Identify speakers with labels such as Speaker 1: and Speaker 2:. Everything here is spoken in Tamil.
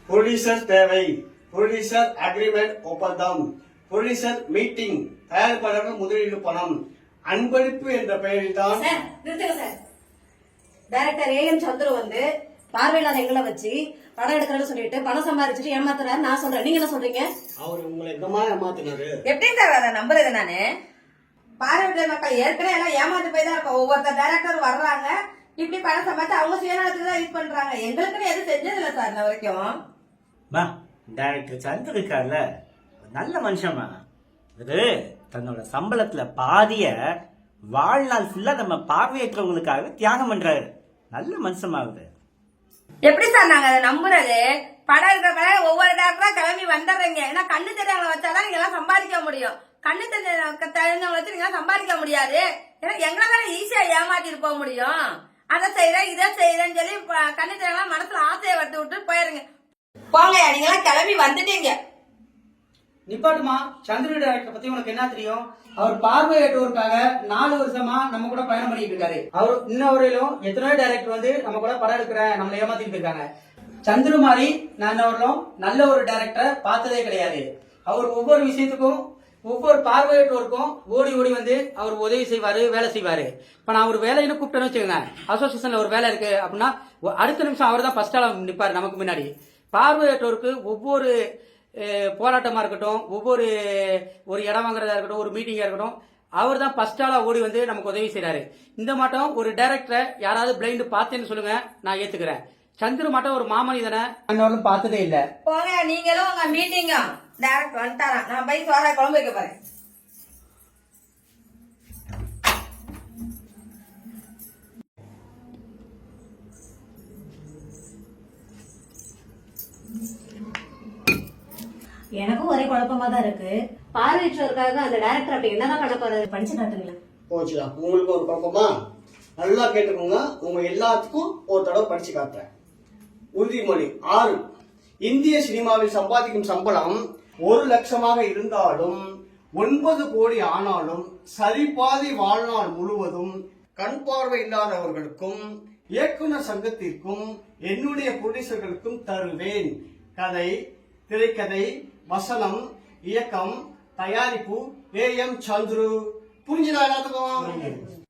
Speaker 1: ப்ரொடியூசர் தேவை, ப்ரொடியூசர் அக்ரிமெண்ட் ஒப்பந்தம், ப்ரொடியூசர் மீட்டிங், தயாரிப்பாளர்கள் முதலீடு பணம், அன்பளிப்பு என்ற பெயரில் தான்.
Speaker 2: நிறுத்துங்க சார். டைரக்டர் ஏஎம் சந்துரு வந்து பார்வையில்லாத எங்களை வச்சு படம் எடுக்கிறன்னு சொல்லிட்டு பணம் சம்பாதிச்சுட்டு ஏமாத்துறாரு நான் சொல்றேன். நீங்க என்ன சொல்றீங்க?
Speaker 1: அவர் உங்களை என்னமா ஏமாத்தினாரு?
Speaker 3: எப்படி சார் அதை நம்புறது? நானு பார்வையிட்ட மக்கள் ஏற்கனவே எல்லாம் ஏமாந்து போய் தான் இருக்கோம். ஒவ்வொருத்தர் டைரக்டர் வர்றாங்க, இப்படி பணம் சம்பாதிச்சு அவங்க சுயநலத்துக்கு தான் யூஸ் பண்றாங்க. எங்களுக்குன்னு எதுவும் செஞ்சது இல்லை சார் இன்ன வரைக்கும்.
Speaker 4: டைரக்டர் சந்திர இருக்கார்ல, நல்ல மனுஷமா. இது தன்னோட சம்பளத்துல பாதிய வாழ்நாள் ஃபுல்லா நம்ம பார்வையற்றவங்களுக்காக தியாகம் பண்றாரு. நல்ல மனுஷமாகுது.
Speaker 3: எப்படி சார் நாங்க அதை நம்புறது? படம் இருக்கிற ஒவ்வொரு டேரக்டரா கிளம்பி வந்துடுறீங்க. ஏன்னா கண்ணு தெரியாதவங்களை வச்சாதான் நீங்க எல்லாம் சம்பாதிக்க முடியும். கண்ணு தெரிஞ்சவங்களை வச்சு நீங்க சம்பாதிக்க முடியாது. ஏன்னா எங்களை தானே ஈஸியா ஏமாத்திட்டு போக முடியும். அதை செய்யறேன் இதை செய்யறேன்னு சொல்லி கண்ணு தெரியாம மனசுல ஆசையை வட்டு விட்டு போயிருங்க. போங்க, நீங்க எல்லாம் கிளம்பி வந்துட்டீங்க.
Speaker 5: நிப்பாட்டுமா. சந்திர டைரக்டர் பத்தி உனக்கு என்ன தெரியும்? அவர் பார்வையற்றோருக்காக 4 வருஷமா நம்ம கூட பயணம் பண்ணிட்டு இருக்காரு. அவர் இன்ன வரையிலும் எத்தனையோ டைரக்டர் வந்து நம்ம கூட படம் எடுக்கிறேன் நம்மளை ஏமாத்திட்டு இருக்காங்க. சந்திர மாதிரி நான் இன்னவரையிலும் நல்ல ஒரு டைரக்டரை பார்த்ததே கிடையாது. அவர் ஒவ்வொரு விஷயத்துக்கும் ஒவ்வொரு பார்வையற்றோருக்கும் ஓடி ஓடி வந்து அவர் உதவி செய்வாரு, வேலை செய்வாரு. இப்ப நான் ஒரு வேலைன்னு கூப்பிட்டேன்னு வச்சுக்கோங்க, அசோசியேஷன்ல ஒரு வேலை இருக்கு அப்படின்னா அடுத்த நிமிஷம் அவர் தான் ஃபர்ஸ்ட் ஆளா நிப்பாரு நமக்கு முன்னாடி. பார்வையற்றோருக்கு ஒவ்வொரு போராட்டமா இருக்கட்டும், ஒவ்வொரு ஒரு இடம் வாங்குறதா இருக்கட்டும், ஒரு மீட்டிங்கா இருக்கட்டும், அவர் தான் ஃபர்ஸ்ட் ஆளா ஓடி வந்து நமக்கு உதவி செய்யறாரு. இந்த மாட்டம் ஒரு டைரக்டரை யாராவது பிளைண்ட் பார்த்தேன்னு சொல்லுங்க, நான் ஏத்துக்கிறேன். சந்திர மாட்டம் ஒரு மாமனிதனை அண்ணவர்களும் பார்த்ததே இல்ல.
Speaker 3: போங்க, நீங்களும் உங்க மீட்டிங்க டைரக்ட் வந்துட்டாரா? நான் போய் சோறா குழம்பு வைக்க போறேன்.
Speaker 2: எனக்கும் ஒரே குழப்பமா தான் இருக்கு. பார்வையற்றோருக்காக அந்த டைரக்டர் அப்படி என்னதான் பண்ண போறாரு? படிச்சு காட்டுங்களேன்.
Speaker 1: போச்சுடா, உங்களுக்கு ஒரு குழப்பமா? நல்லா கேட்டுக்கோங்க. உங்க எல்லாத்துக்கும் ஒரு தடவை படிச்சு காட்டுறேன். உறுதிமொழி 6. இந்திய சினிமாவில் சம்பாதிக்கும் சம்பளம் 1 லட்சமாக இருந்தாலும் 9 கோடி ஆனாலும் சரிபாதி வாழ்நாள் முழுவதும் கண் பார்வை இல்லாதவர்களுக்கும் இயக்குனர் சங்கத்திற்கும் என்னுடைய ப்ரொடியூசர்களுக்கும் தருவேன். கதை, திரைக்கதை, வசனம், இயக்கம், தயாரிப்பு ஏஎம் சந்துரு. புரிஞ்சுதா எல்லாத்துக்கும்?